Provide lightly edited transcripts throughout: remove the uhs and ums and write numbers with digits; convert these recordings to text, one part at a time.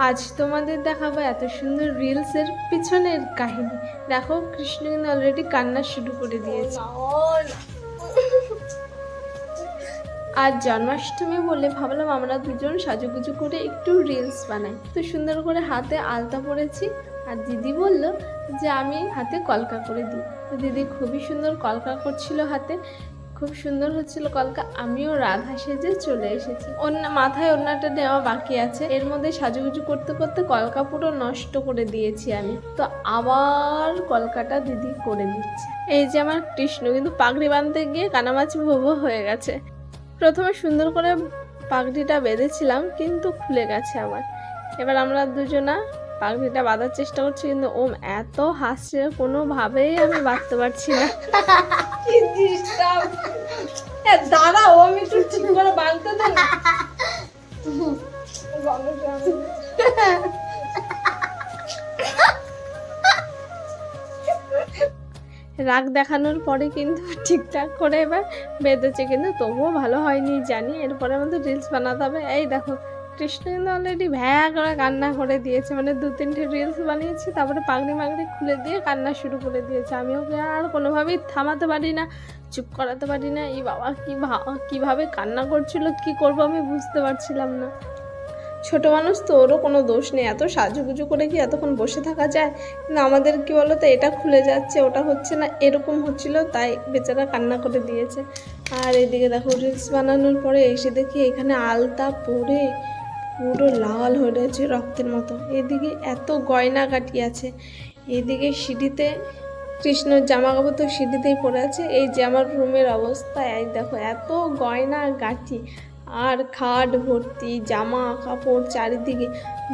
আজ তোমাদের দেখাবো এত সুন্দর রিলসের পিছনের কাহিনী। দেখো কৃষ্ণ কিন্তু অলরেডি কান্না শুরু করে দিয়েছে। আজ জন্মাষ্টমী বলে ভাবলাম আমরা দুজন সাজুগুজু করে একটু রিলস বানাই। তো সুন্দর করে হাতে আলতা পরেছি, আর দিদি বলল যে আমি হাতে কলকা করে দিই। তো দিদি খুবই সুন্দর কলকা করছিল হাতে, খুব সুন্দর হচ্ছিল কলকা। আমিও রাধা সেজে চলে এসেছি। মাথায় ওড়নাটা নেওয়া বাকি আছে, এর মধ্যে সাজুগুজু করতে করতে কলকা পুরো নষ্ট করে দিয়েছি আমি। তো আবার কলকাটা দিদি করে দিচ্ছে। এই যে আমার কৃষ্ণ কিন্তু পাগড়ি বাঁধতে গিয়ে কানামাছি ভোবো হয়ে গেছে। প্রথমে সুন্দর করে পাগড়িটা বেঁধেছিলাম কিন্তু খুলে গেছে আমার। এবার আমরা দুজনা পাগড়িটা বাঁধার চেষ্টা করছি, কিন্তু ওম এত হাসছে কোনোভাবেই আমি বাঁধতে পারছি না। দাঁড়া, ও আমি একটু ঠিক করে বাঁধতে দেন। রাগ দেখানোর পরে কিন্তু ঠিকঠাক করে এবার বেঁধেছে, কিন্তু তবুও ভালো হয়নি জানি। এরপরে আমাদের রিলস বানাতে হবে। এই দেখো কৃষ্ণ কিন্তু অলরেডি ভ্যা করে কান্না করে দিয়েছে, মানে 2-3টে রিলস বানিয়েছি, তারপরে পাগড়ি মাগড়ি খুলে দিয়ে কান্না শুরু করে দিয়েছে। আমি ওকে আর কোনোভাবেই থামাতে পারি না, চুপ করাতে পারি না। এই বাবা কীভাবে কান্না করছিল, কি করবো আমি বুঝতে পারছিলাম না। ছোট মানুষ তো, ওরও কোনো দোষ নেই। এত সাজুগুজু করে কি এতক্ষণ বসে থাকা যায়? কিন্তু আমাদের কি বলো তো, এটা খুলে যাচ্ছে ওটা হচ্ছে না, এরকম হচ্ছিল, তাই বেচারা কান্না করে দিয়েছে। আর এদিকে দেখো রিলস বানানোর পরে এসে দেখি এখানে আলতা পরে পুরো লাল হয়ে রয়েছে রক্তের মতো। এদিকে এত গয়না কাটি আছে, এদিকে সিঁড়িতে কৃষ্ণর জামা কাপড় তো সিঁড়িতেই পড়ে আছে। এই যে আমার রুমের অবস্থা, এই দেখো এত গয়না গাঁটি আর খাট ভর্তি জামা কাপড় চারিদিকে।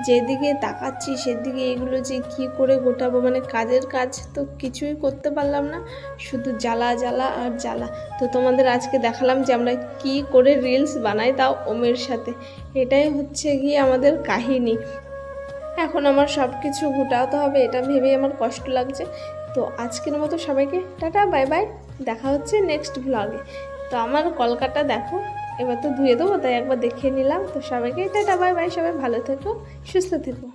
যেদিকে তাকাচ্ছি সেদিকে এগুলো যে কী করে গোটাবো, মানে কাজের কাজ তো কিছুই করতে পারলাম না, শুধু জ্বালা জ্বালা আর জ্বালা। তো তোমাদের আজকে দেখালাম যে আমরা কি করে রিলস বানাই, তাও ওমের সাথে। এটাই হচ্ছে গিয়ে আমাদের কাহিনী। এখন আমার সব কিছু গোটাতে হবে, এটা ভেবেই আমার কষ্ট লাগছে। তো আজকের মতো সবাইকে টাটা বাই বাই, দেখা হচ্ছে নেক্সট ব্লগে। তো আমার কলকাতা দেখো, এবার তো ধুয়ে দেবো, তাই একবার দেখিয়ে নিলাম। তো সবাইকে টাটা বাই বাই, সবাই ভালো থেকো, সুস্থ থেকো।